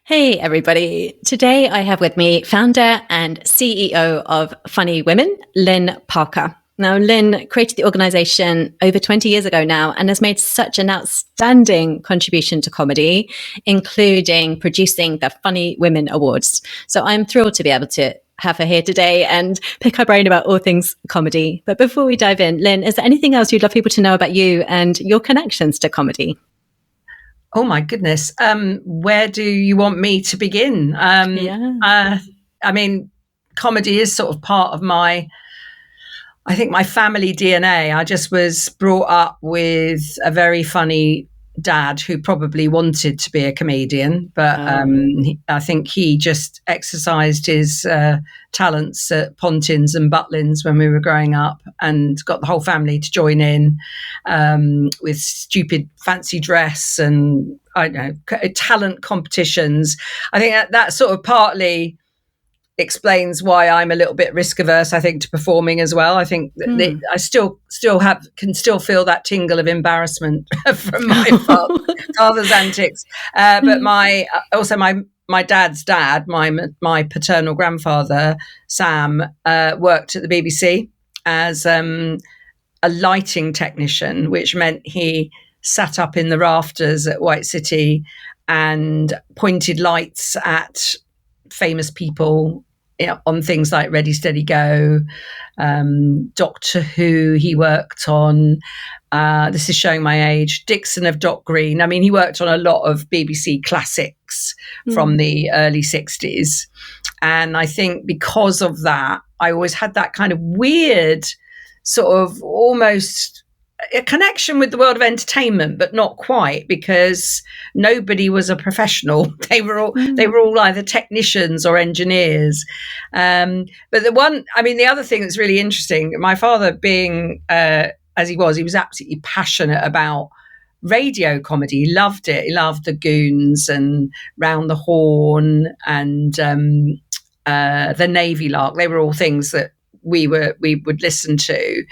Hey, everybody. Today I have with me founder and CEO of Funny Women, Lynne Parker. Now, Lynne created the organization over 20 years ago now and has made such an outstanding contribution to comedy, including producing the Funny Women Awards. So I'm thrilled to be able to have her here today and pick her brain about all things comedy. But before we dive in, Lynne, is there anything else you'd love people to know about you and your connections to comedy? Oh my goodness. Where do you want me to begin? I mean, comedy is sort of part of I think my family DNA. I just was brought up with a very funny dad who probably wanted to be a comedian, but I think he just exercised his talents at Pontins and Butlins when we were growing up and got the whole family to join in with stupid fancy dress and I don't know, talent competitions. I think that sort of partly explains why I'm a little bit risk averse, I think, to performing as well. I think that I still can feel that tingle of embarrassment from my father's antics. But my dad's dad, my paternal grandfather, Sam, worked at the BBC as a lighting technician, which meant he sat up in the rafters at White City and pointed lights at famous people, on things like Ready, Steady, Go, Doctor Who he worked on. This is showing my age. Dixon of Dock Green. I mean, he worked on a lot of BBC classics from the early 60s. And I think because of that, I always had that kind of weird sort of almost a connection with the world of entertainment, but not quite, because nobody was a professional. They were all either technicians or engineers. But the other thing that's really interesting, my father being, as he was absolutely passionate about radio comedy. He loved it. He loved the Goons and Round the Horn and the Navy Lark. They were all things that we would listen to.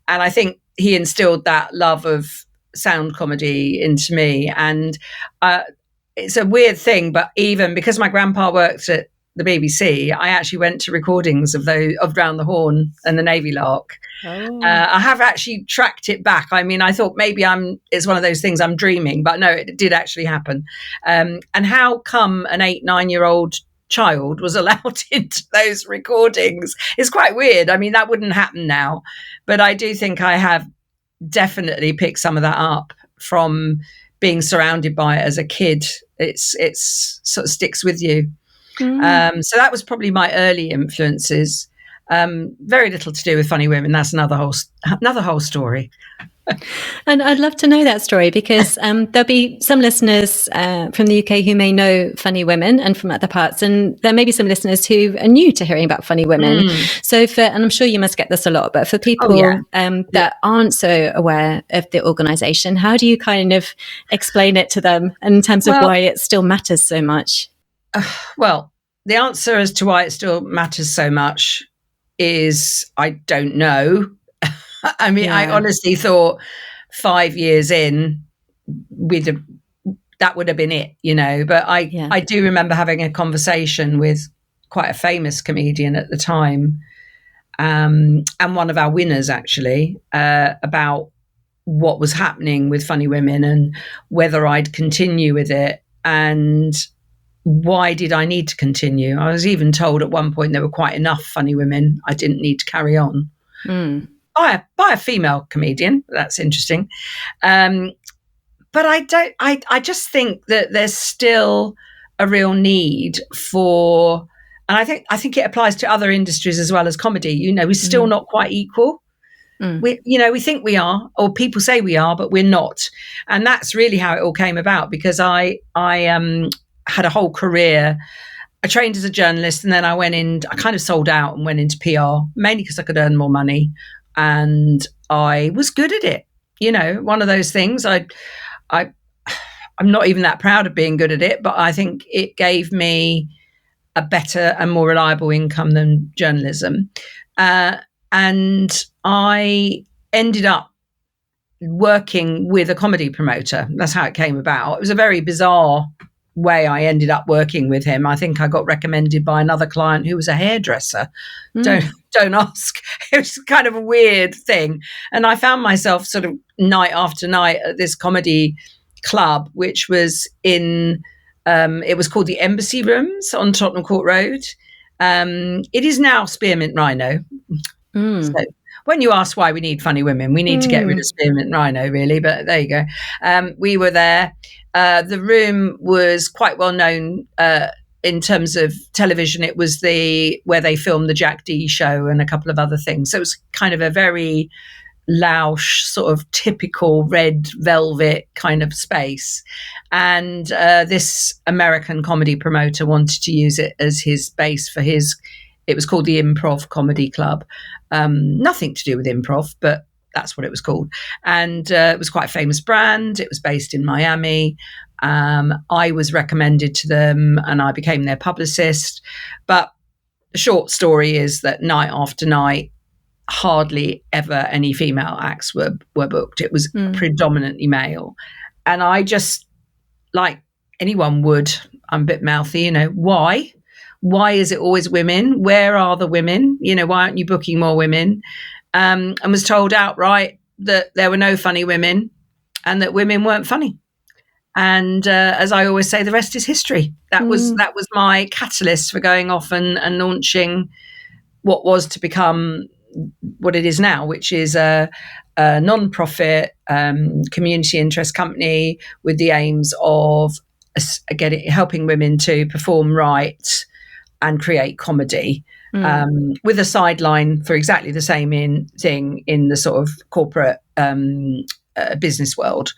And I think he instilled that love of sound comedy into me. And it's a weird thing, but even because my grandpa worked at the BBC, I actually went to recordings of Round the Horn and the Navy Lark. I have actually tracked it back. I mean, I thought maybe it's one of those things I'm dreaming, but no, it did actually happen. And how come an 8-9-year-old child was allowed into those recordings is quite weird. I mean, that wouldn't happen now, but I do think I have definitely picked some of that up from being surrounded by it as a kid. It's sort of sticks with you. So that was probably my early influences. Very little to do with Funny Women. That's another whole story. And I'd love to know that story because there'll be some listeners from the UK who may know Funny Women and from other parts, and there may be some listeners who are new to hearing about Funny Women. So and I'm sure you must get this a lot, but for people that aren't so aware of the organisation, how do you kind of explain it to them in terms of why it still matters so much? Well, the answer as to why it still matters so much is I don't know. I mean, I honestly thought 5 years in, that would have been it, But I do remember having a conversation with quite a famous comedian at the time, and one of our winners actually, about what was happening with Funny Women and whether I'd continue with it and why did I need to continue. I was even told at one point there were quite enough Funny Women. I didn't need to carry on. By a female comedian. That's interesting. But I just think that there's still a real need for, and I think it applies to other industries as well as comedy. We're still not quite equal. We think we are, or people say we are, but we're not. And that's really how it all came about, because I had a whole career. I trained as a journalist, and then I kind of sold out and went into PR, mainly because I could earn more money. And I was good at it. One of those things. I'm not even that proud of being good at it, but I think it gave me a better and more reliable income than journalism. And I ended up working with a comedy promoter. That's how it came about. It was a very bizarre way I ended up working with him. I think I got recommended by another client who was a hairdresser. Don't ask. It was kind of a weird thing. And I found myself sort of night after night at this comedy club, which was in, it was called the Embassy Rooms on Tottenham Court Road. It is now Spearmint Rhino. So when you ask why we need funny women, we need to get rid of Spearmint Rhino, really. But there you go. We were there. The room was quite well known in terms of television. It was where they filmed the Jack Dee show and a couple of other things. So it was kind of a very louche, sort of typical red velvet kind of space. And this American comedy promoter wanted to use it as his base for it was called the Improv Comedy Club. Nothing to do with improv, but that's what it was called. And it was quite a famous brand. It was based in Miami. I was recommended to them and I became their publicist. But the short story is that night after night, hardly ever any female acts were booked. It was predominantly male. And I just, like anyone would, I'm a bit mouthy, why? Why is it always women? Where are the women? Why aren't you booking more women? And was told outright that there were no funny women and that women weren't funny. And as I always say, the rest is history. That was my catalyst for going off and launching what was to become what it is now, which is a non-profit community interest company with the aims of helping women to perform right and create comedy, with a sideline for exactly the same thing in the sort of corporate business world.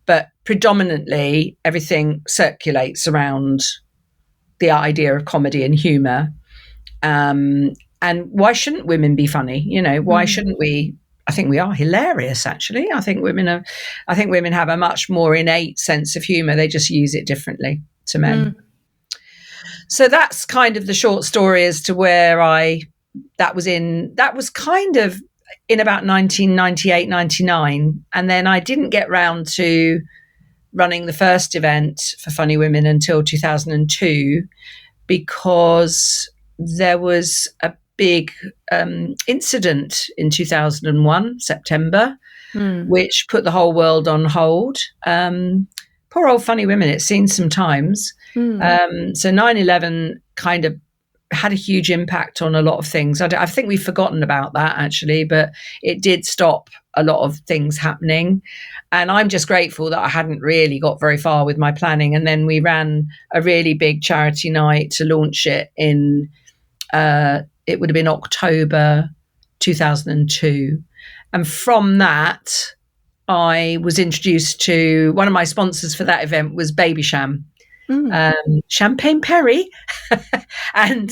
But predominantly everything circulates around the idea of comedy and humour. And why shouldn't women be funny? Why shouldn't we? I think we are hilarious, actually. I think women have a much more innate sense of humour. They just use it differently to men. So that's kind of the short story as to where that was kind of in about 1998, 99. And then I didn't get round to running the first event for Funny Women until 2002, because there was a big incident in 2001, September, which put the whole world on hold. Poor old Funny Women, it's seen some times. So 9/11 kind of had a huge impact on a lot of things. I think we've forgotten about that, actually, but it did stop a lot of things happening. And I'm just grateful that I hadn't really got very far with my planning. And then we ran a really big charity night to launch it in, it would have been October 2002. And from that, I was introduced to one of my sponsors for that event was Babycham. Champagne Perry. And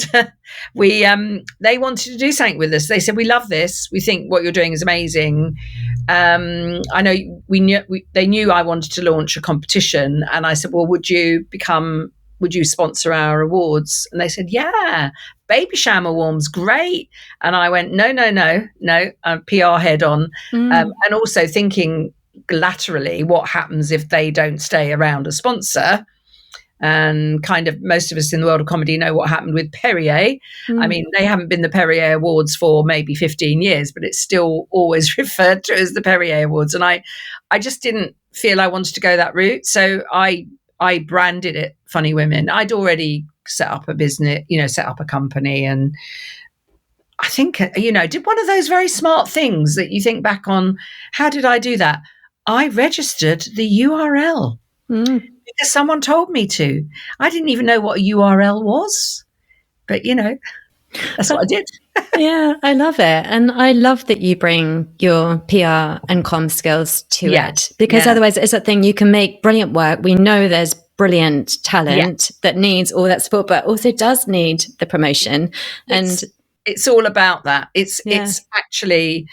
they wanted to do something with us. They said, we love this. We think what you're doing is amazing. I know they knew I wanted to launch a competition. And I said, well, would you sponsor our awards? And they said, yeah, Babycham Awards, great. And I went, no, I'm PR head on. And also thinking laterally, what happens if they don't stay around as sponsor? And kind of most of us in the world of comedy know what happened with Perrier. I mean, they haven't been the Perrier Awards for maybe 15 years, but it's still always referred to as the Perrier Awards. And I just didn't feel I wanted to go that route. So I branded it Funny Women. I'd already set up a business, set up a company. And I think, did one of those very smart things that you think back on. How did I do that? I registered the URL. Because someone told me to. I didn't even know what a URL was, but that's what I did. Yeah, I love it. And I love that you bring your PR and comm skills to it, because otherwise it's that thing, you can make brilliant work. We know there's brilliant talent that needs all that support, but also does need the promotion. And it's all about that. It's actually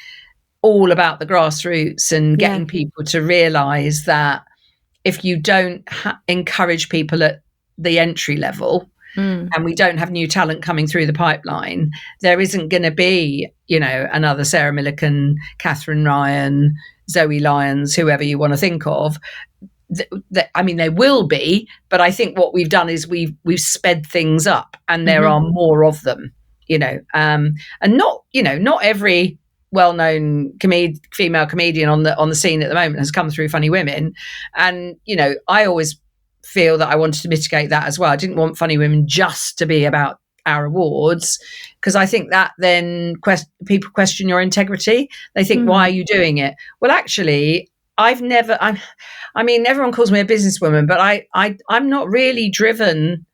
all about the grassroots and getting people to realise that if you don't encourage people at the entry level, and we don't have new talent coming through the pipeline, there isn't going to be, another Sarah Millican, Catherine Ryan, Zoe Lyons, whoever you want to think of. I mean, there will be, but I think what we've done is we've sped things up, and there are more of them, and not every well-known female comedian on the scene at the moment has come through Funny Women. And I always feel that I wanted to mitigate that as well. I didn't want Funny Women just to be about our awards, because I think that then people question your integrity. They think, why are you doing it? Well, actually, I mean, everyone calls me a businesswoman, but I'm not really driven,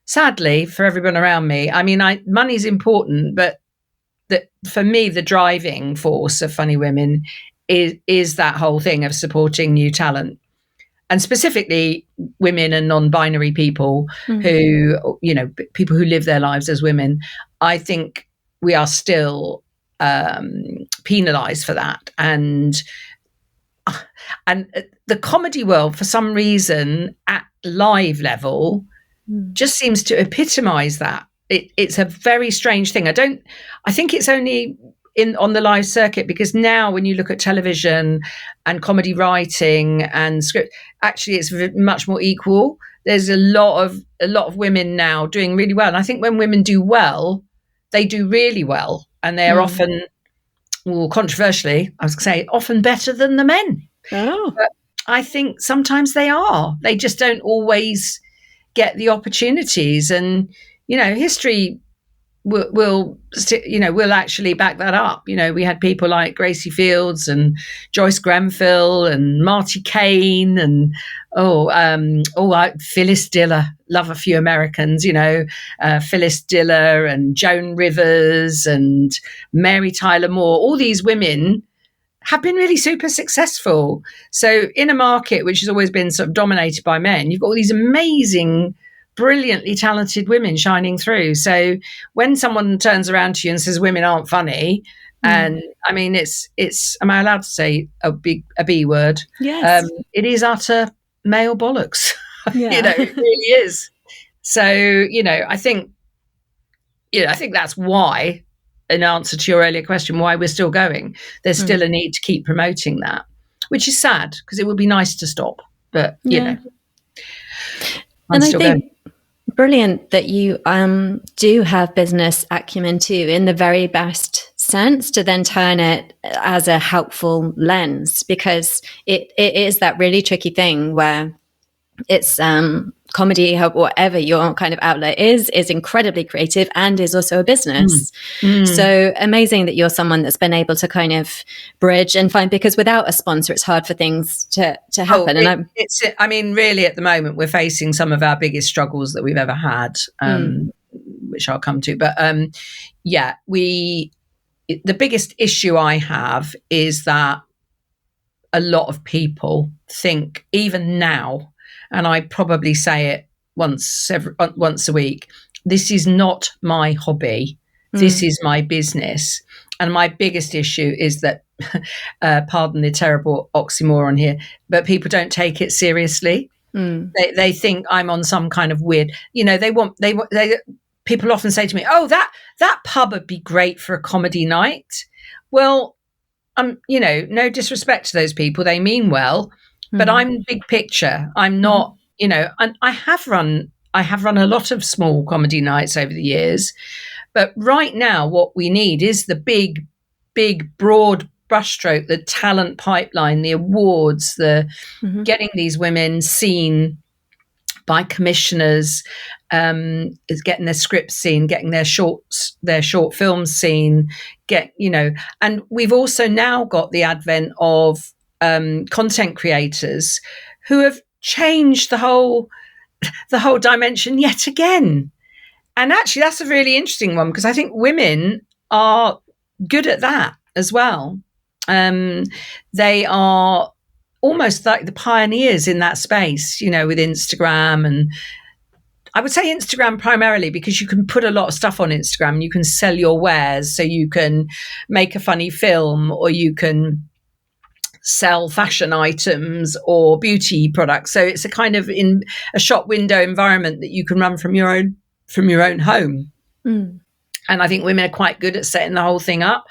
sadly, for everyone around me. I mean, money's important, but for me, the driving force of Funny Women is that whole thing of supporting new talent, and specifically women and non-binary people who, people who live their lives as women. I think we are still penalized for that. And the comedy world, for some reason, at live level, just seems to epitomize that. It's a very strange thing. I think it's only on the live circuit, because now when you look at television and comedy writing and script, actually it's much more equal. There's a lot of women now doing really well. And I think when women do well, they do really well. And they're often, controversially, I was going to say, often better than the men. Oh. But I think sometimes they are. They just don't always get the opportunities. And, history will actually back that up. We had people like Gracie Fields and Joyce Grenfell and Marty Kane and Phyllis Diller. Love a few Americans, Phyllis Diller and Joan Rivers and Mary Tyler Moore. All these women have been really super successful. So in a market which has always been sort of dominated by men, you've got all these amazing, brilliantly talented women shining through. So when someone turns around to you and says women aren't funny, and I mean, it's am I allowed to say a B word? Yes. It is utter male bollocks. Yeah. It really is. So I think that's why, in answer to your earlier question, why we're still going. There's still a need to keep promoting that, which is sad, because it would be nice to stop, but I'm still going. Brilliant that you do have business acumen too, in the very best sense, to then turn it as a helpful lens, because it is that really tricky thing where it's comedy, whatever your kind of outlet is incredibly creative and is also a business. So amazing that you're someone that's been able to kind of bridge and find, because without a sponsor, it's hard for things to happen. I mean, really, at the moment, we're facing some of our biggest struggles that we've ever had, which I'll come to. But the biggest issue I have is that a lot of people think, even now, and I probably say it once a week, this is not my hobby. This is my business. And my biggest issue is that, pardon the terrible oxymoron here, but people don't take it seriously. They think I'm on some kind of weird, people often say to me, oh, that pub would be great for a comedy night. Well, no disrespect to those people. They mean well. But I'm big picture. I'm not, and I have run a lot of small comedy nights over the years. But right now, what we need is the big, broad brushstroke, the talent pipeline, the awards, the getting these women seen by commissioners, is getting their scripts seen, getting their short films seen, and we've also now got the advent of content creators who have changed the whole dimension yet again. And actually, that's a really interesting one, because I think women are good at that as well. They are almost like the pioneers in that space, with Instagram. And I would say Instagram primarily because you can put a lot of stuff on Instagram. You can sell your wares, so you can make a funny film, or you can sell fashion items or beauty products. So it's a kind of in a shop window environment that you can run from your own home. And I think women are quite good at setting the whole thing up.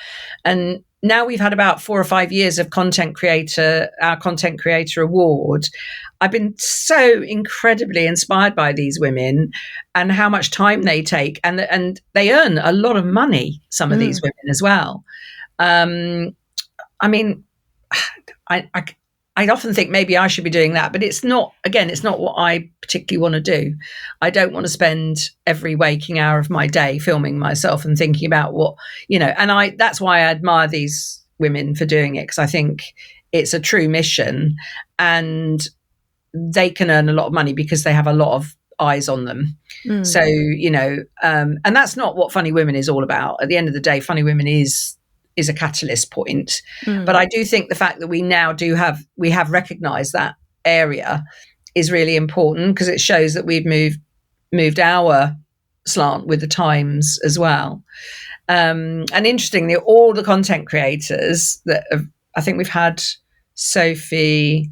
And now we've had about 4 or 5 years of our content creator award. I've been so incredibly inspired by these women and how much time they take, and they earn a lot of money, some of these women as well. I mean, I often think maybe I should be doing that, but it's not what I particularly want to do. I don't want to spend every waking hour of my day filming myself and thinking about what, and that's why I admire these women for doing it, because I think it's a true mission and they can earn a lot of money because they have a lot of eyes on them. So, and that's not what Funny Women is all about. At the end of the day, Funny Women is a catalyst point. But I do think the fact that we now we have recognized that area is really important, because it shows that we've moved our slant with the times as well. And interestingly, all the content creators I think we've had Sophie,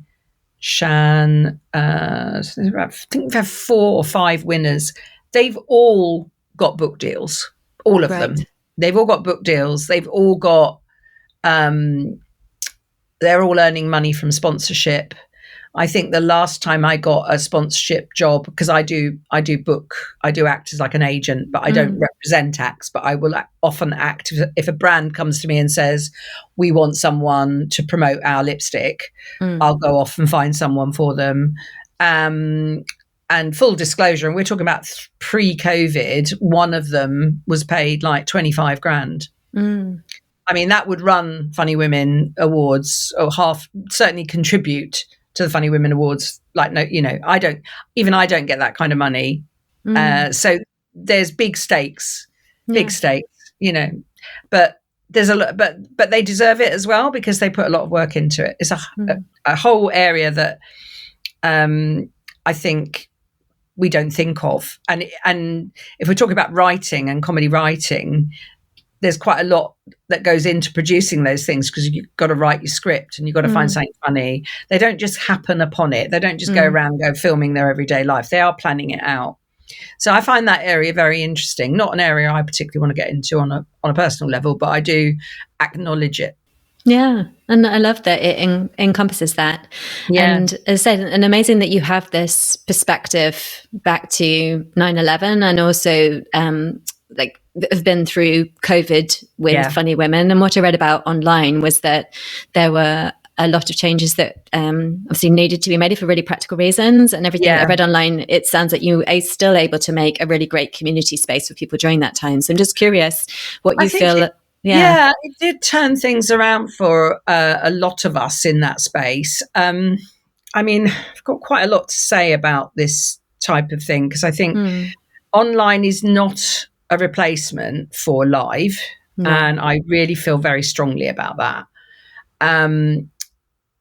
Shan, I think we've had 4 or 5 winners. They've all got book deals, all of them. They've all got book deals. They've all got, they're all earning money from sponsorship. I think the last time I got a sponsorship job, because I do act as like an agent, but I don't represent acts, but I will often act if a brand comes to me and says, we want someone to promote our lipstick, I'll go off and find someone for them. And full disclosure, and we're talking about pre-COVID, one of them was paid like 25 grand. I mean, that would run Funny Women Awards, or certainly contribute to the Funny Women Awards. Like, no, I don't get that kind of money. So there's big stakes, but there's a lot, but they deserve it as well, because they put a lot of work into it. It's a whole area that I think we don't think of. And if we're talking about writing and comedy writing, there's quite a lot that goes into producing those things, because you've got to write your script and you've got to find something funny. They don't just happen upon it. They don't just go around filming their everyday life. They are planning it out. So I find that area very interesting. Not an area I particularly want to get into on a personal level, but I do acknowledge it. Yeah. And I love that it encompasses that. Yeah. And as I said, and amazing that you have this perspective back to 9/11, and also have been through COVID with Funny Women. And what I read about online was that there were a lot of changes that obviously needed to be made for really practical reasons, and everything I read online, it sounds like you are still able to make a really great community space for people during that time. So I'm just curious what you feel. It did turn things around for a lot of us in that space. I mean, I've got quite a lot to say about this type of thing, because I think online is not a replacement for live, and I really feel very strongly about that.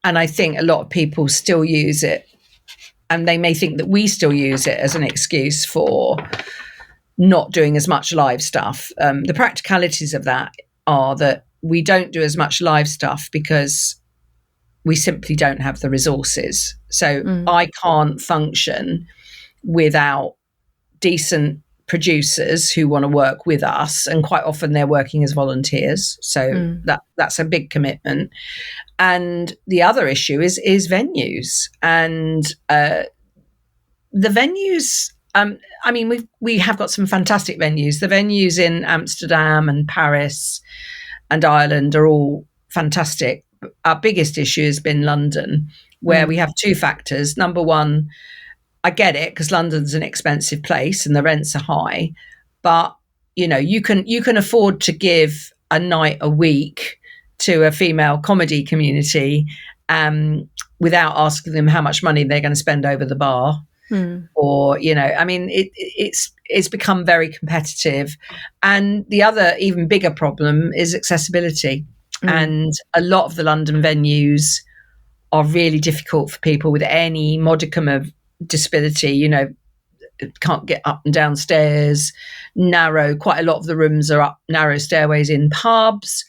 And I think a lot of people still use it, and they may think that we still use it as an excuse for not doing as much live stuff. The practicalities of that are that we don't do as much live stuff because we simply don't have the resources. So I can't function without decent producers who want to work with us, and quite often they're working as volunteers. So that's a big commitment. And the other issue is venues, and the venues. I mean, we have got some fantastic venues. The venues in Amsterdam and Paris and Ireland are all fantastic. Our biggest issue has been London, where we have 2 factors. Number one, I get it, because London's an expensive place and the rents are high, but you can afford to give a night a week to a female comedy community without asking them how much money they're going to spend over the bar. Or, I mean, it's become very competitive. And the other even bigger problem is accessibility. And a lot of the London venues are really difficult for people with any modicum of disability. Can't get up and down stairs, quite a lot of the rooms are up narrow stairways in pubs.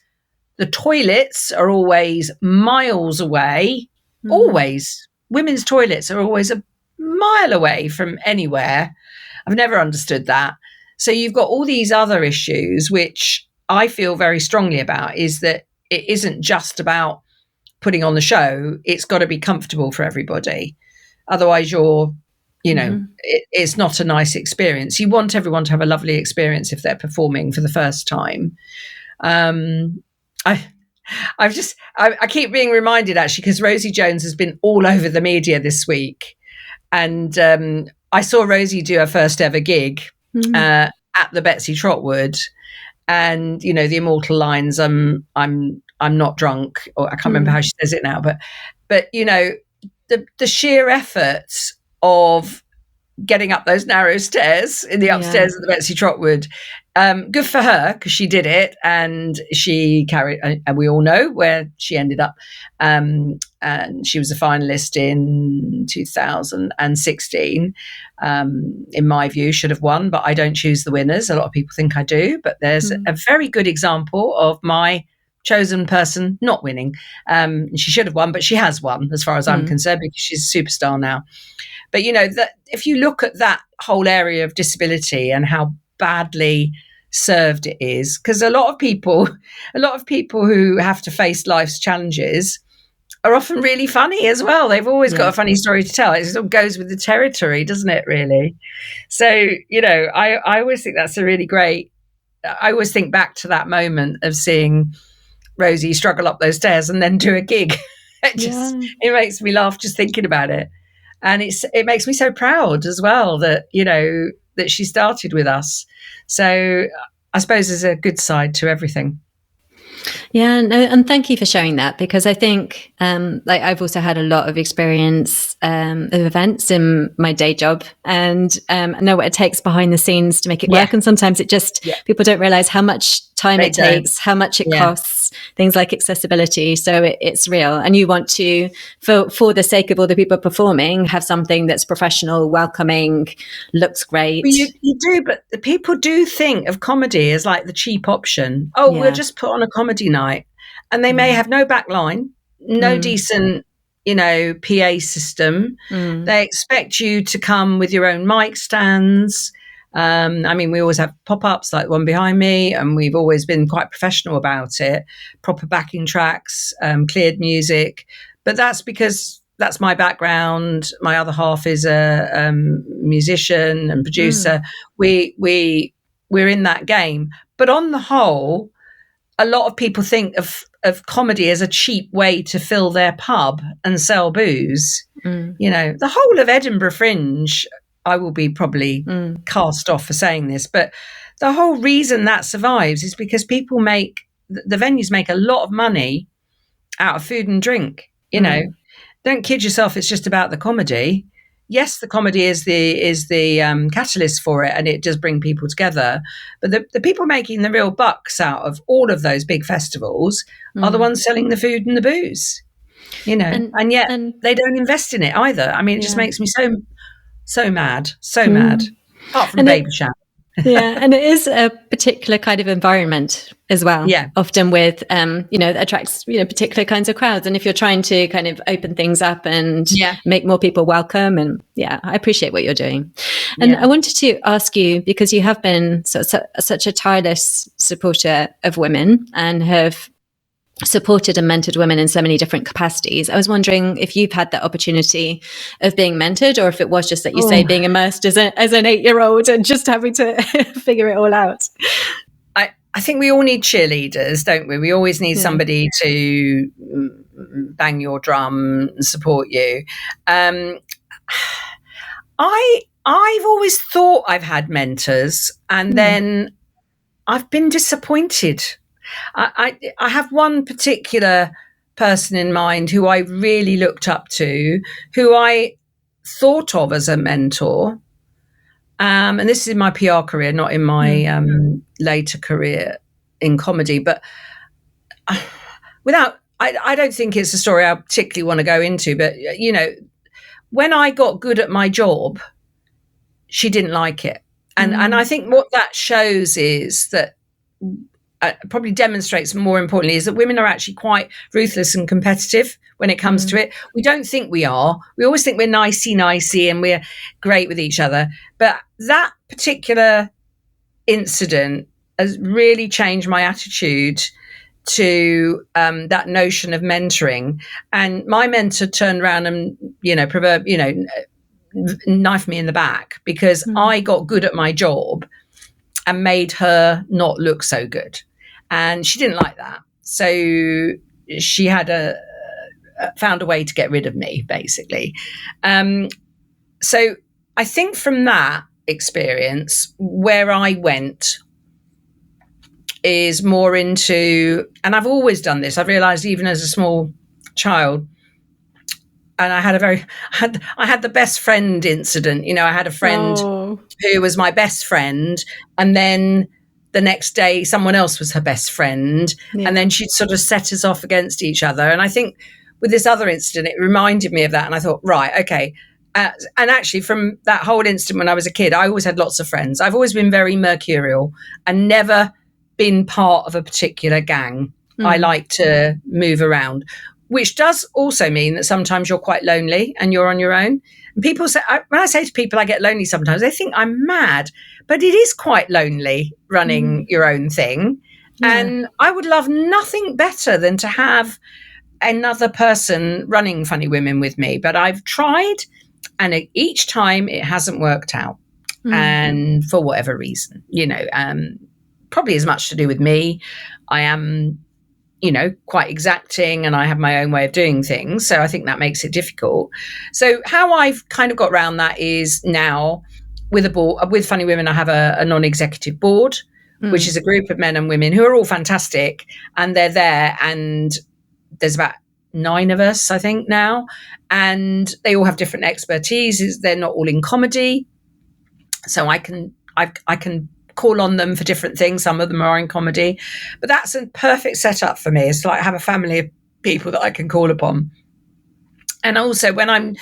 The toilets are always miles away. Always. Women's toilets are always a mile away from anywhere. I've never understood that. So you've got all these other issues, which I feel very strongly about, is that it isn't just about putting on the show. It's got to be comfortable for everybody. Otherwise it's not a nice experience. You want everyone to have a lovely experience if they're performing for the first time. I keep being reminded, actually, because Rosie Jones has been all over the media this week, and I saw Rosie do her first ever gig at the Betsy Trotwood, and the immortal lines, I'm not drunk, or I can't remember how she says it now, but the sheer effort of getting up those narrow stairs in the upstairs of the Betsy Trotwood. Good for her, because she did it, and she carried, and we all know where she ended up. And she was a finalist in 2016. In my view, should have won, but I don't choose the winners. A lot of people think I do, but there's a very good example of my chosen person not winning. She should have won, but she has won, as far as I'm concerned, because she's a superstar now. But that if you look at that whole area of disability and how badly served it is, because a lot of people who have to face life's challenges are often really funny as well. They've always got a funny story to tell. It sort of goes with the territory, doesn't it, really? So, I always think that's a really great, I always think back to that moment of seeing Rosie struggle up those stairs and then do a gig. It makes me laugh just thinking about it. And it makes me so proud as well that, that she started with us. So I suppose there's a good side to everything. Yeah, no, and thank you for sharing that, because I think I've also had a lot of experience of events in my day job, and I know what it takes behind the scenes to make it work. And sometimes it just, people don't realize how much time it takes, how much it costs, things like accessibility. So it's real. And you want to, for the sake of all the people performing, have something that's professional, welcoming, looks great. Well, you do, but people do think of comedy as like the cheap option. Oh, we'll just put on a comedy night. And they may have no backline, no decent, PA system. They expect you to come with your own mic stands. We always have pop-ups like the one behind me, and we've always been quite professional about it. Proper backing tracks, cleared music. But that's because that's my background. My other half is a musician and producer. We're in that game. But on the whole, a lot of people think of comedy as a cheap way to fill their pub and sell booze. The whole of Edinburgh Fringe, I will be probably cast off for saying this, but the whole reason that survives is because the venues make a lot of money out of food and drink. Don't kid yourself, it's just about the comedy. Yes, the comedy is the catalyst for it, and it does bring people together. But the people making the real bucks out of all of those big festivals are the ones selling the food and the booze, and yet they don't invest in it either. It just makes me so mad, apart from Baby Shower. And it is a particular kind of environment as well. Often with that attracts particular kinds of crowds, and if you're trying to kind of open things up and make more people welcome, and I appreciate what you're doing. And I wanted to ask you, because you have been such a tireless supporter of women and have supported and mentored women in so many different capacities. I was wondering if you've had that opportunity of being mentored, or if it was just that you say being immersed as an 8-year-old and just having to figure it all out. I think we all need cheerleaders, don't we? We always need somebody to bang your drum and support you. I've always thought I've had mentors, and then I've been disappointed. I have one particular person in mind who I really looked up to, who I thought of as a mentor. And this is in my PR career, not in my later career in comedy. But I don't think it's a story I particularly want to go into. But, when I got good at my job, she didn't like it. And I think what that shows is that, probably demonstrates, more importantly, is that women are actually quite ruthless and competitive when it comes to it. We don't think we are. We always think we're nicey and we're great with each other. But that particular incident has really changed my attitude to that notion of mentoring. And my mentor turned around and, knifed me in the back because I got good at my job and made her not look so good. And she didn't like that. So she had found a way to get rid of me, basically. So I think from that experience, where I went is more into, and I've always done this, I've realized even as a small child, and I had the best friend incident. I had a friend who was my best friend, and then the next day someone else was her best friend, and then she'd sort of set us off against each other. And I think with this other incident, it reminded me of that. And I thought, right, okay. And actually from that whole incident when I was a kid, I always had lots of friends. I've always been very mercurial and never been part of a particular gang. I like to move around, which does also mean that sometimes you're quite lonely and you're on your own. And people say, when I say to people I get lonely sometimes, they think I'm mad, but it is quite lonely running your own thing. Yeah. And I would love nothing better than to have another person running Funny Women with me. But I've tried, and each time it hasn't worked out. And for whatever reason, probably as much to do with me. I am, quite exacting, and I have my own way of doing things. So I think that makes it difficult. So how I've kind of got around that is now with a board, with Funny Women, I have a non-executive board, which is a group of men and women who are all fantastic, and they're there, and there's about 9 of us, I think, now, and they all have different expertise. They're not all in comedy, so I can call on them for different things. Some of them are in comedy, but that's a perfect setup for me. It's like I have a family of people that I can call upon. And also when I'm,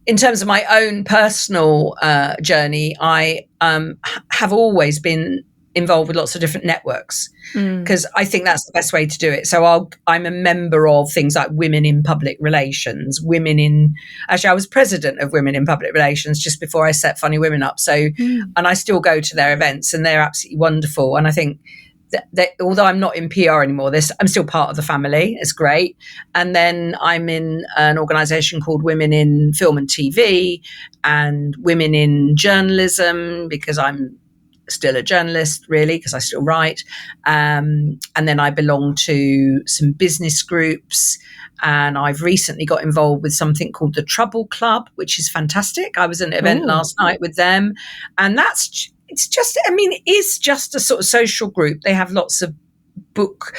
in terms of my own personal journey, I have always been involved with lots of different networks because I think that's the best way to do it. So I'm a member of things like Women in Public Relations, actually I was president of Women in Public Relations just before I set Funny Women up. So, and I still go to their events and they're absolutely wonderful. And I think that although I'm not in PR anymore, I'm still part of the family. It's great. And then I'm in an organisation called Women in Film and TV and Women in Journalism, because I'm still a journalist, really, because I still write. And then I belong to some business groups. And I've recently got involved with something called the Trouble Club, which is fantastic. I was at an event last night with them. And it's just a sort of social group. They have lots of book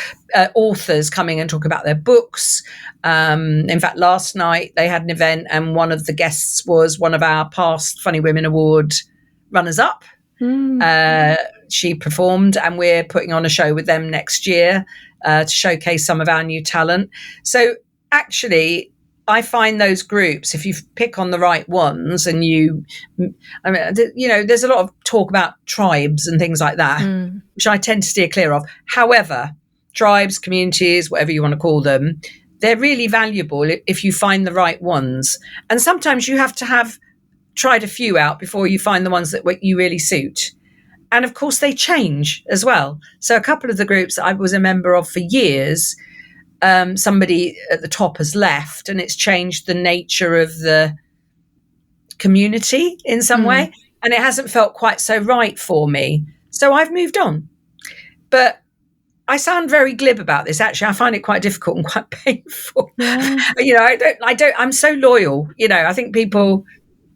authors coming and talk about their books. In fact, last night they had an event and one of the guests was one of our past Funny Women Award runners-up. She performed, and we're putting on a show with them next year to showcase some of our new talent. So actually, I find those groups, if you pick on the right ones, and there's a lot of talk about tribes and things like that, which I tend to steer clear of. However, tribes, communities, whatever you want to call them, they're really valuable if you find the right ones. And sometimes you have to have tried a few out before you find the ones that you really suit. And of course they change as well. So a couple of the groups that I was a member of for years, somebody at the top has left and it's changed the nature of the community in some way, and it hasn't felt quite so right for me. So I've moved on. But I sound very glib about this. Actually, I find it quite difficult and quite painful. Yeah. I'm so loyal. I think people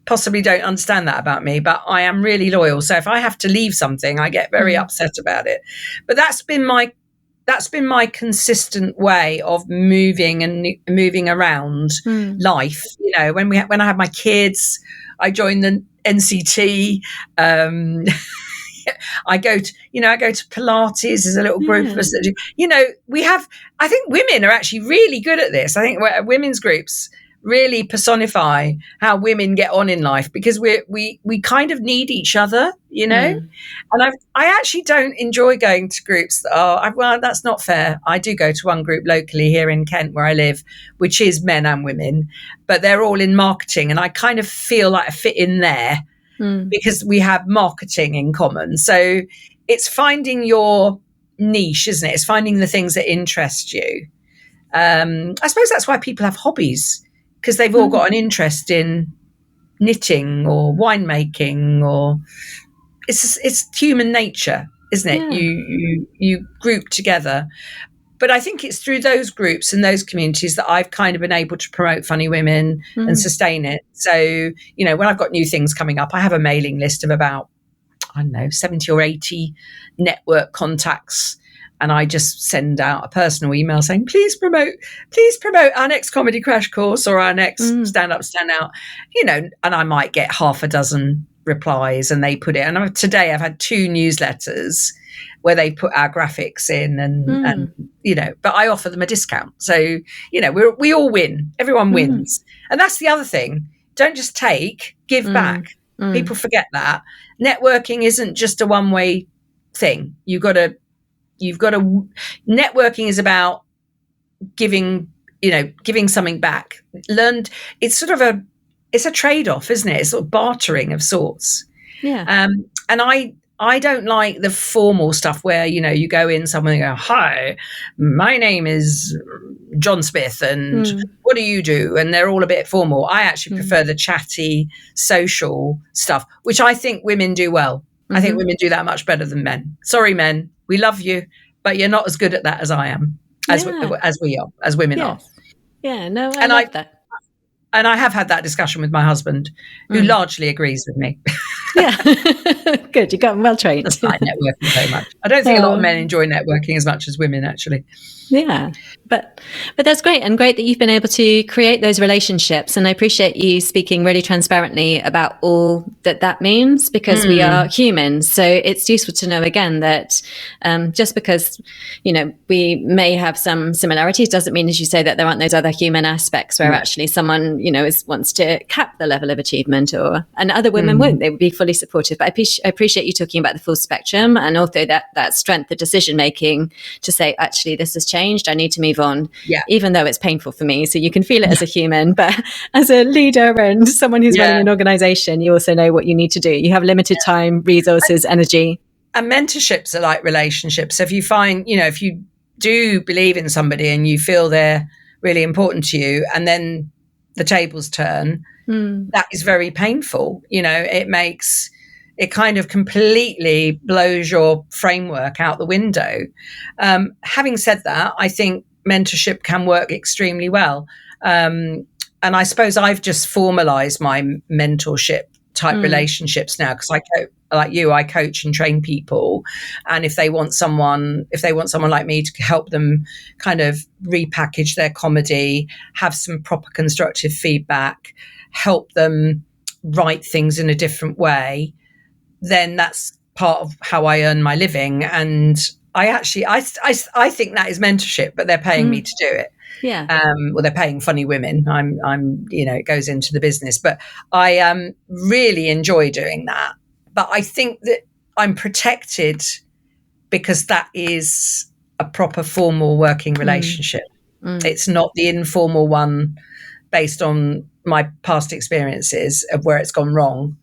possibly don't understand that about me, but I am really loyal. So if I have to leave something, I get very upset about it. But that's been my consistent way of moving around life. When I had my kids, I joined the NCT. I go to Pilates. There's a little group of us that do. I think women are actually really good at this. I think women's groups really personify how women get on in life, because we kind of need each other, And I actually don't enjoy going to groups that are, that's not fair. I do go to one group locally here in Kent where I live, which is men and women, but they're all in marketing, and I kind of feel like I fit in there because we have marketing in common. So it's finding your niche, isn't it? It's finding the things that interest you. I suppose that's why people have hobbies, because they've all got an interest in knitting or winemaking, or it's human nature, isn't it? You group together. But I think it's through those groups and those communities that I've kind of been able to promote Funny Women and sustain it. So, when I've got new things coming up, I have a mailing list of about, 70 or 80 network contacts. And I just send out a personal email saying, please promote our next comedy crash course or our next stand up, stand out, and I might get half a dozen replies, and they put it. And today I've had 2 newsletters where they put our graphics in and but I offer them a discount. So, we all win. Everyone wins. And that's the other thing. Don't just take, give back. People forget that. Networking isn't just a one-way thing. You've got to networking is about giving something back. It's sort of it's a trade-off, isn't it? It's sort of bartering of sorts. Yeah. And I don't like the formal stuff where, you go in somewhere and go, hi, my name is John Smith and what do you do? And they're all a bit formal. I actually prefer the chatty, social stuff, which I think women do well. I think women do that much better than men. Sorry, men, we love you, but you're not as good at that as I am, as we are, as women are. Yeah, no, I love that. And I have had that discussion with my husband, who largely agrees with me. Yeah. Good. You got him well trained. I networking so much. I don't think a lot of men enjoy networking as much as women, actually. Yeah. But that's great, and great that you've been able to create those relationships. And I appreciate you speaking really transparently about all that means, because we are humans. So it's useful to know again that just because, we may have some similarities doesn't mean, as you say, that there aren't those other human aspects where actually someone, wants to cap the level of achievement, and other women won't. They would be fully supportive. But I appreciate you talking about the full spectrum, and also that strength of decision making to say, actually, this has changed. I need to move on, even though it's painful for me. So you can feel it as a human, but as a leader and someone who's running an organization, you also know what you need to do. You have limited time, resources, energy. And mentorships are like relationships. So if you find, if you do believe in somebody and you feel they're really important to you, and then the tables turn, that is very painful. It kind of completely blows your framework out the window. Having said that, I think mentorship can work extremely well. And I suppose I've just formalized my mentorship type relationships now, because I coach and train people. And if they want someone like me to help them kind of repackage their comedy, have some proper constructive feedback, help them write things in a different way, then that's part of how I earn my living. And I think that is mentorship, but they're paying me to do it. Yeah. Well, they're paying Funny Women. I'm it goes into the business, but I really enjoy doing that. But I think that I'm protected because that is a proper formal working relationship. It's not the informal one based on my past experiences of where it's gone wrong.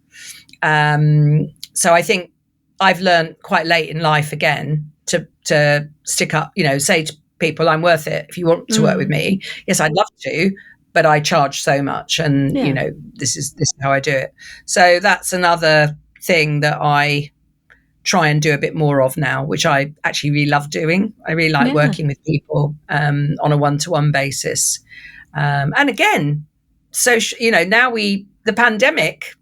So I think I've learned quite late in life again to stick up, say to people, I'm worth it. If you want to work with me, yes, I'd love to, but I charge so much, and this is how I do it. So that's another thing that I try and do a bit more of now, which I actually really love doing. I really like working with people on a one-to-one basis. And again, so now the pandemic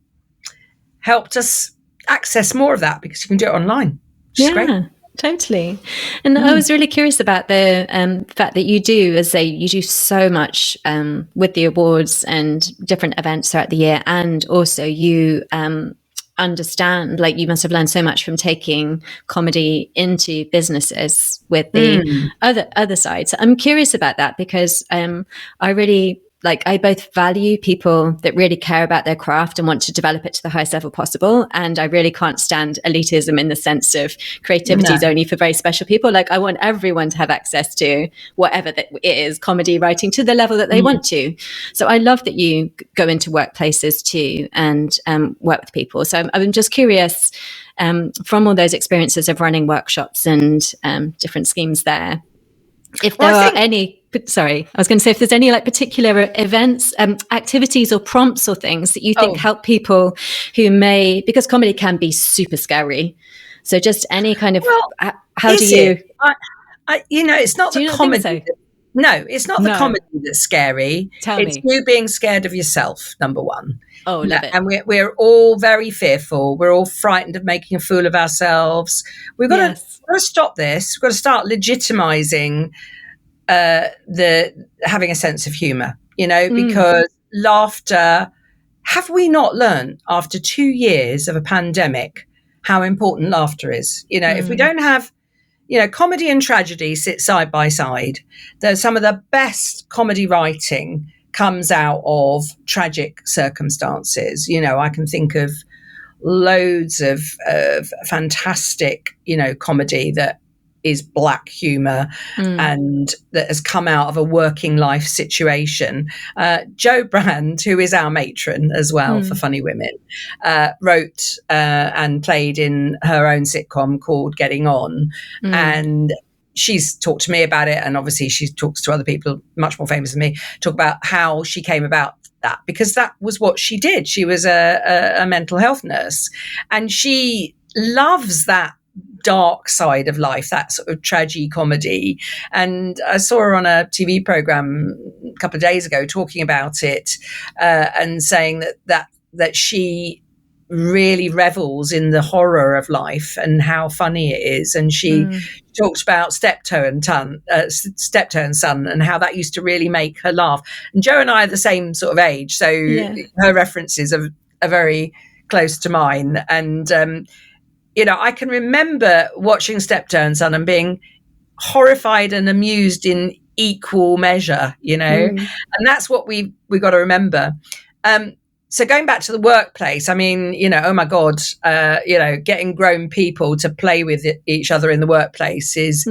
helped us access more of that, because you can do it online. Which is great. Totally. And I was really curious about the fact that you do so much with the awards and different events throughout the year. And also you understand, you must have learned so much from taking comedy into businesses with the other side. So I'm curious about that, because I really like, I both value people that really care about their craft and want to develop it to the highest level possible. And I really can't stand elitism in the sense of creativity is only for very special people. Like, I want everyone to have access to whatever that is, comedy writing, to the level that they want to. So I love that you go into workplaces too and work with people. So I'm just curious, from all those experiences of running workshops and different schemes there, if there are any, sorry, I was going to say, if there's any like particular events, activities or prompts or things that you think help people who may, because comedy can be super scary. So just any kind of, how do you? It's not the comedy. No, it's not the comedy that's scary. It's you being scared of yourself, number one. Oh, love it. And we're all very fearful. We're all frightened of making a fool of ourselves. We've got to stop this. We've got to start legitimizing having a sense of humor, because laughter, have we not learned after 2 years of a pandemic how important laughter is? If we don't have, comedy and tragedy sit side by side. Some of the best comedy writing comes out of tragic circumstances. I can think of loads of fantastic, comedy that is black humor and that has come out of a working life situation. Jo Brand, who is our matron as well for Funny Women, wrote and played in her own sitcom called Getting On. And she's talked to me about it, and obviously she talks to other people much more famous than me, talk about how she came about that, because that was what she did. She was a mental health nurse, and she loves that dark side of life, that sort of tragicomedy. And I saw her on a TV program a couple of days ago talking about it, and saying that she really revels in the horror of life and how funny it is. And she talked about Steptoe and Son, and how that used to really make her laugh. And Jo and I are the same sort of age, so her references are very close to mine. And I can remember watching Steptoe and Son and being horrified and amused in equal measure, and that's what we got to remember. So going back to the workplace, I mean, oh my God, getting grown people to play with each other in the workplace is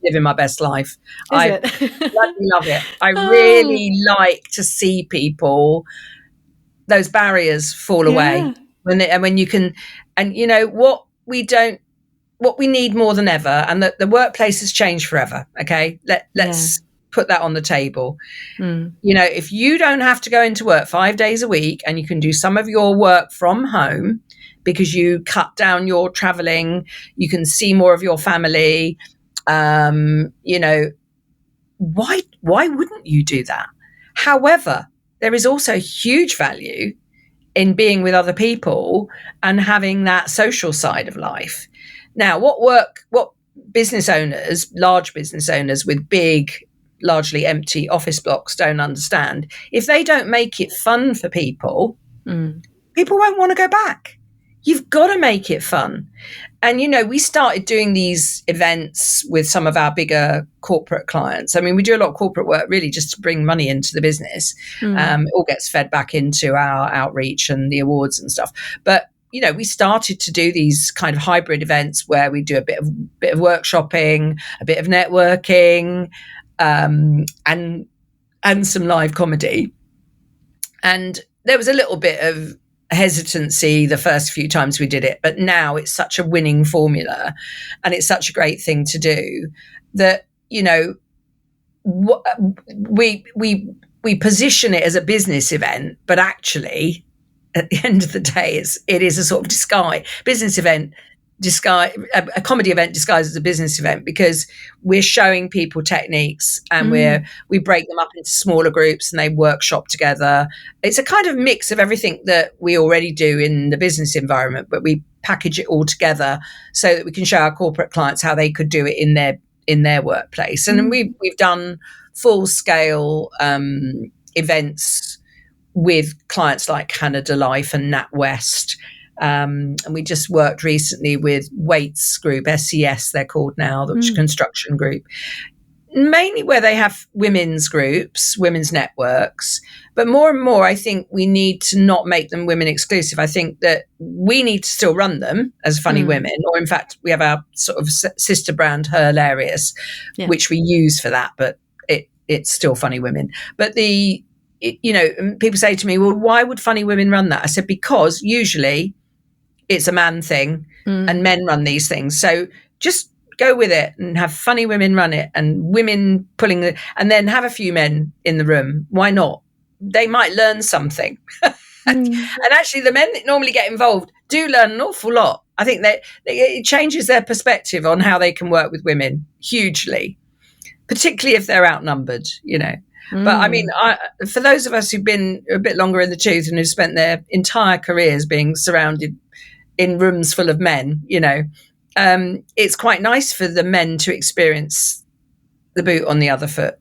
living my best life. I love it. I really like to see people, those barriers fall away when you can, and what we need more than ever, and that the workplace has changed forever. Okay. Let's put that on the table. If you don't have to go into work 5 days a week, and you can do some of your work from home because you cut down your traveling, you can see more of your family, why wouldn't you do that? However, there is also huge value in being with other people and having that social side of life. Now, what business owners, large business owners with big, largely empty office blocks don't understand, if they don't make it fun for people, people won't want to go back. You've got to make it fun. And, we started doing these events with some of our bigger corporate clients. I mean, we do a lot of corporate work really just to bring money into the business. It all gets fed back into our outreach and the awards and stuff. But, we started to do these kind of hybrid events where we do a bit of workshopping, a bit of networking, and some live comedy. And there was a little bit of hesitancy the first few times we did it, but now it's such a winning formula, and it's such a great thing to do that we position it as a business event, but actually at the end of the day it is a sort of a comedy event disguised as a business event, because we're showing people techniques, and we break them up into smaller groups and they workshop together. It's a kind of mix of everything that we already do in the business environment, but we package it all together so that we can show our corporate clients how they could do it in their workplace. And we've done full scale events with clients like Canada Life and NatWest. And we just worked recently with Waits Group, SCS they're called now, the construction group. mainly where they have women's groups, women's networks. But more and more, I think we need to not make them women exclusive. I think that we need to still run them as Funny Women, or in fact, we have our sort of sister brand, Hilarious, which we use for that, but it's still Funny Women. But people say to me, well, why would Funny Women run that? I said, because usually it's a man thing and men run these things. So just go with it and have Funny Women run it, and women and then have a few men in the room. Why not? They might learn something. And actually the men that normally get involved do learn an awful lot. I think that it changes their perspective on how they can work with women hugely, particularly if they're outnumbered, But I mean, for those of us who've been a bit longer in the tooth and who've spent their entire careers being surrounded in rooms full of men, it's quite nice for the men to experience the boot on the other foot.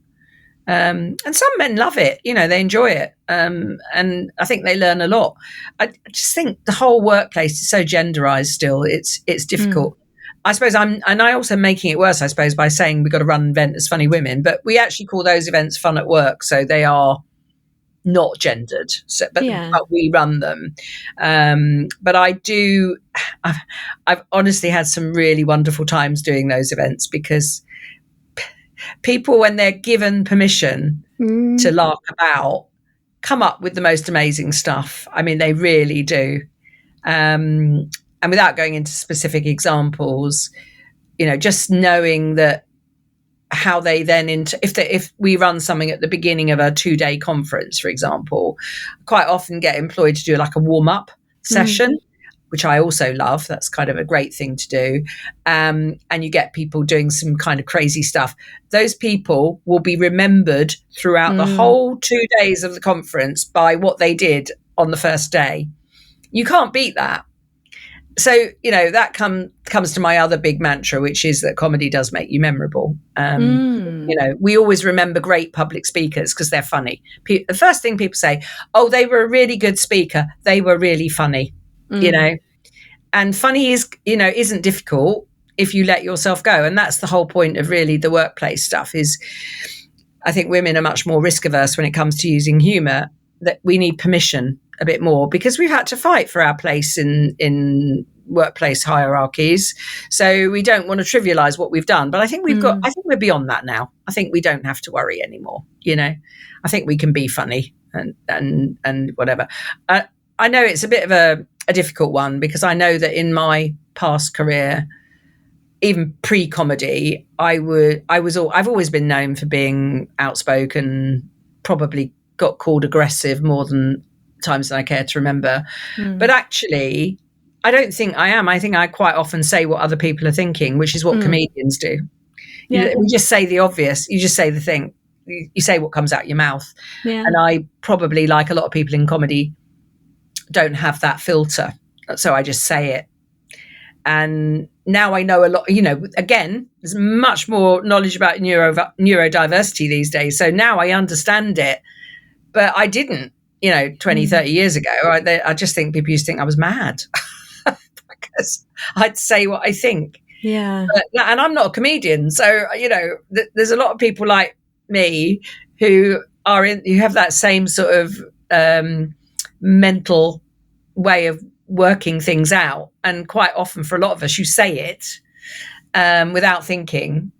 And some men love it, they enjoy it. And I think they learn a lot. I just think the whole workplace is so genderized still. It's difficult. I suppose I also making it worse, I suppose, by saying we've got to run an event as Funny Women, but we actually call those events Fun at Work. So they are not gendered, but we run them. But I've honestly had some really wonderful times doing those events, because people, when they're given permission to laugh about, come up with the most amazing stuff. I mean, they really do. And without going into specific examples, just knowing that how they then, if we run something at the beginning of a 2-day conference, for example, quite often get employed to do like a warm-up session, which I also love. That's kind of a great thing to do. And you get people doing some kind of crazy stuff. Those people will be remembered throughout the whole 2 days of the conference by what they did on the first day. You can't beat that. So, that comes to my other big mantra, which is that comedy does make you memorable. We always remember great public speakers because they're funny. The first thing people say, oh, they were a really good speaker. They were really funny. And funny isn't difficult if you let yourself go. And that's the whole point of really the workplace stuff. Is I think women are much more risk averse when it comes to using humor, that we need permission a bit more, because we've had to fight for our place in workplace hierarchies. So we don't want to trivialize what we've done. But I think I think we're beyond that now. I think we don't have to worry anymore. I think we can be funny and whatever. I know it's a bit of a difficult one, because I know that in my past career, even pre-comedy, I've always been known for being outspoken, probably got called aggressive more than times than I care to remember. But actually, I don't think I am. I think I quite often say what other people are thinking, which is what comedians do. We just say the obvious. You just say the thing. You say what comes out your mouth. And I probably, like a lot of people in comedy, don't have that filter, so I just say it. And now I know a lot. Again, there's much more knowledge about neurodiversity these days, so now I understand it, but I didn't 20, 30 years ago. I just think people used to think I was mad because I'd say what I think. And I'm not a comedian, so there's a lot of people like me who have that same sort of mental way of working things out, and quite often for a lot of us, you say it without thinking,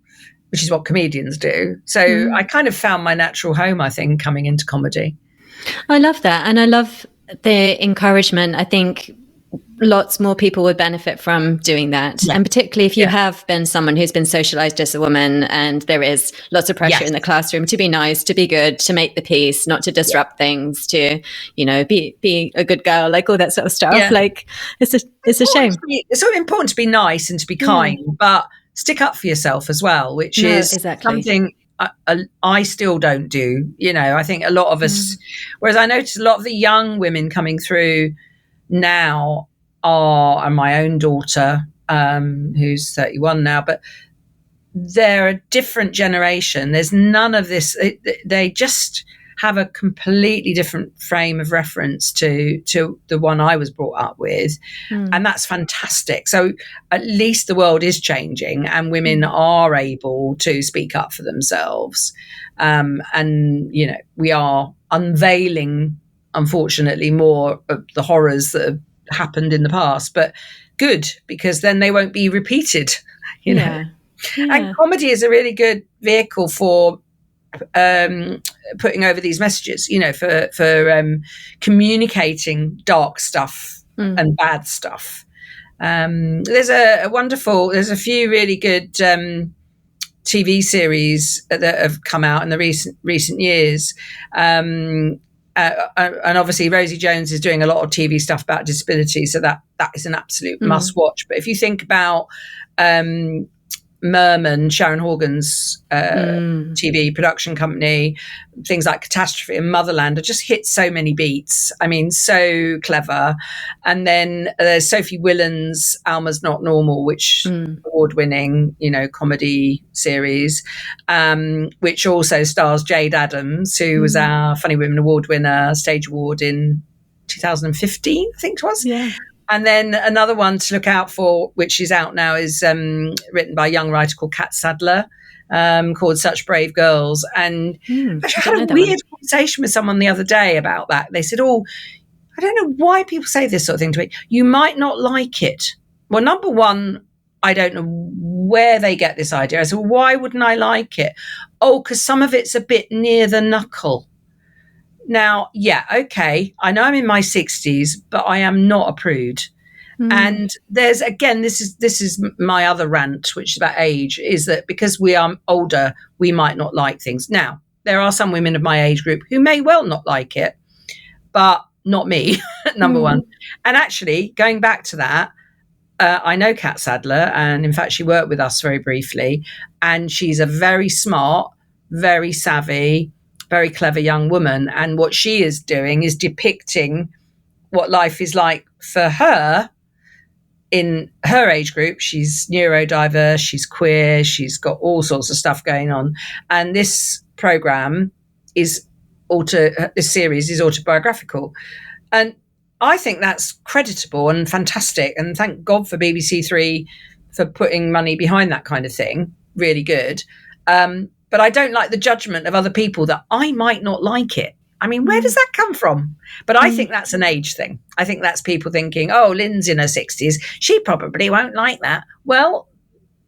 which is what comedians do. So I kind of found my natural home, I think, coming into comedy. I love that, and I love the encouragement. I think lots more people would benefit from doing that. And particularly if you have been someone who's been socialized as a woman, and there is lots of pressure in the classroom to be nice, to be good, to make the peace, not to disrupt things, to, be a good girl, like all that sort of stuff. Like it's a shame. It's so important to be nice and to be kind, but stick up for yourself as well, which is something I still don't do. I think a lot of us, whereas I notice a lot of the young women coming through now and my own daughter, who's 31 now, but they're a different generation. There's none of this. They just have a completely different frame of reference to the one I was brought up with. And that's fantastic. So at least the world is changing and women are able to speak up for themselves. And, you know, we are unveiling, unfortunately, more of the horrors that have happened in the past, but good, because then they won't be repeated, you know. And comedy is a really good vehicle for putting over these messages, you know, for communicating dark stuff and bad stuff. There's a few really good TV series that have come out in the recent years. And obviously Rosie Jones is doing a lot of TV stuff about disability, so that is an absolute must watch. But if you think about Merman, Sharon Horgan's TV production company, things like Catastrophe and Motherland have just hit so many beats. I mean, so clever. And then there's Sophie Willand's Alma's Not Normal, which award-winning, you know, comedy series, which also stars Jade Adams, who was our Funny Women Award winner, Stage Award in 2015, I think it was. Yeah. And then another one to look out for, which is out now, is written by a young writer called Kat Sadler, called Such Brave Girls. And I had a weird conversation with someone the other day about that. They said, I don't know why people say this sort of thing to me. You might not like it. Well, number one, I don't know where they get this idea. I said, well, why wouldn't I like it? Oh, because some of it's a bit near the knuckle. Now, yeah, okay, I know I'm in my 60s, but I am not a prude. And there's, again, this is my other rant, which is about age, is that because we are older, we might not like things. Now, there are some women of my age group who may well not like it, but not me, number one. And actually, going back to that, I know Kat Sadler, and in fact, she worked with us very briefly, and she's a very smart, very savvy, very clever young woman. And what she is doing is depicting what life is like for her in her age group. She's neurodiverse, she's queer, she's got all sorts of stuff going on. And this program this series is autobiographical. And I think that's creditable and fantastic. And thank God for BBC Three for putting money behind that kind of thing. Really good. But I don't like the judgment of other people that I might not like it. I mean, where does that come from? But I think that's an age thing. I think that's people thinking, oh, Lynn's in her 60s. She probably won't like that. Well,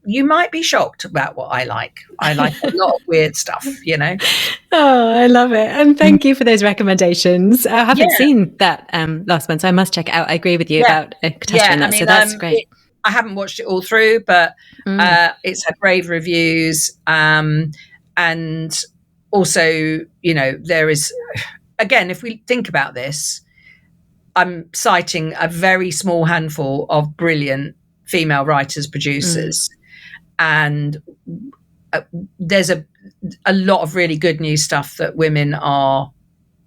you might be shocked about what I like. I like a lot of weird stuff, you know. Oh, I love it. And thank you for those recommendations. I haven't seen that last one, so I must check it out. I agree with you about Catastrophe and that, so that's great. I haven't watched it all through, but it's had rave reviews. And also, you know, there is, again, if we think about this, I'm citing a very small handful of brilliant female writers, producers, and there's a lot of really good new stuff that women are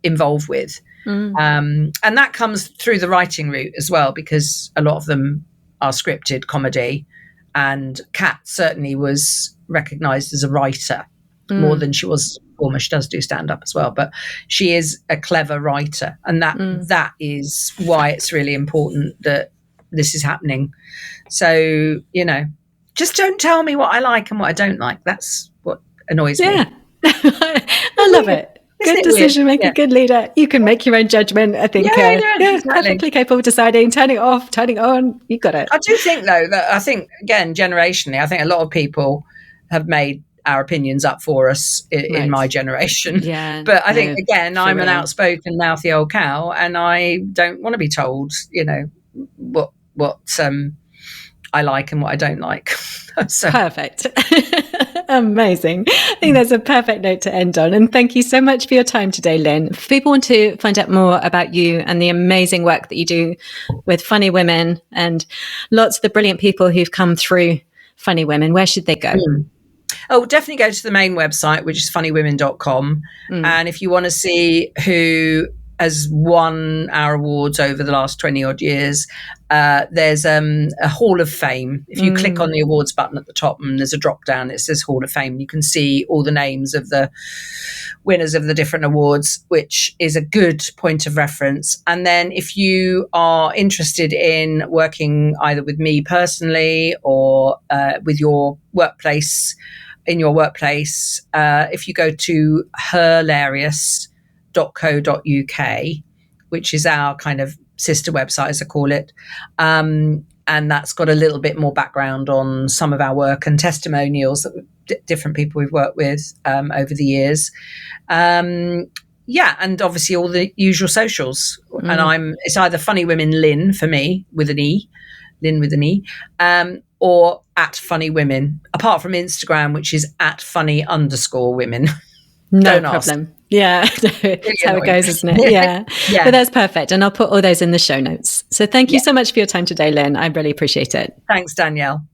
involved with. And that comes through the writing route as well, because a lot of them are scripted comedy, and Kat certainly was recognised as a writer more than she was performer. She does do stand-up as well, but she is a clever writer, and that is why it's really important that this is happening. So, you know, just don't tell me what I like and what I don't like. That's what annoys me. I love it. Good decision maker, good leader. You can make your own judgment, I think. Exactly. Perfectly capable of deciding, turning it off, turning it on. You got it. I do think, though, that again, generationally, I think a lot of people have made our opinions up for us in my generation. But I think, again, I'm an outspoken, mouthy old cow, and I don't want to be told, you know, what I like and what I don't like. So. Perfect. Amazing. I think that's a perfect note to end on. And thank you so much for your time today, Lynne. If people want to find out more about you and the amazing work that you do with Funny Women and lots of the brilliant people who've come through Funny Women, where should they go? Oh, definitely go to the main website, which is funnywomen.com. And if you want to see who has won our awards over the last 20 odd years. There's a Hall of Fame. If you click on the awards button at the top, and there's a drop down, it says Hall of Fame. You can see all the names of the winners of the different awards, which is a good point of reference. And then if you are interested in working either with me personally or with your workplace, if you go to hilarious.co.uk, which is our kind of sister website, as I call it, and that's got a little bit more background on some of our work and testimonials that different people we've worked with over the years. And obviously all the usual socials. And it's either Funny Women Lynne for me with an E, Lynne with an E, or at Funny Women, apart from Instagram, which is at funny_women. No problem. Ask. Yeah, that's how it goes, isn't it? Yeah. But that's perfect. And I'll put all those in the show notes. So thank you so much for your time today, Lynne. I really appreciate it. Thanks, Danielle.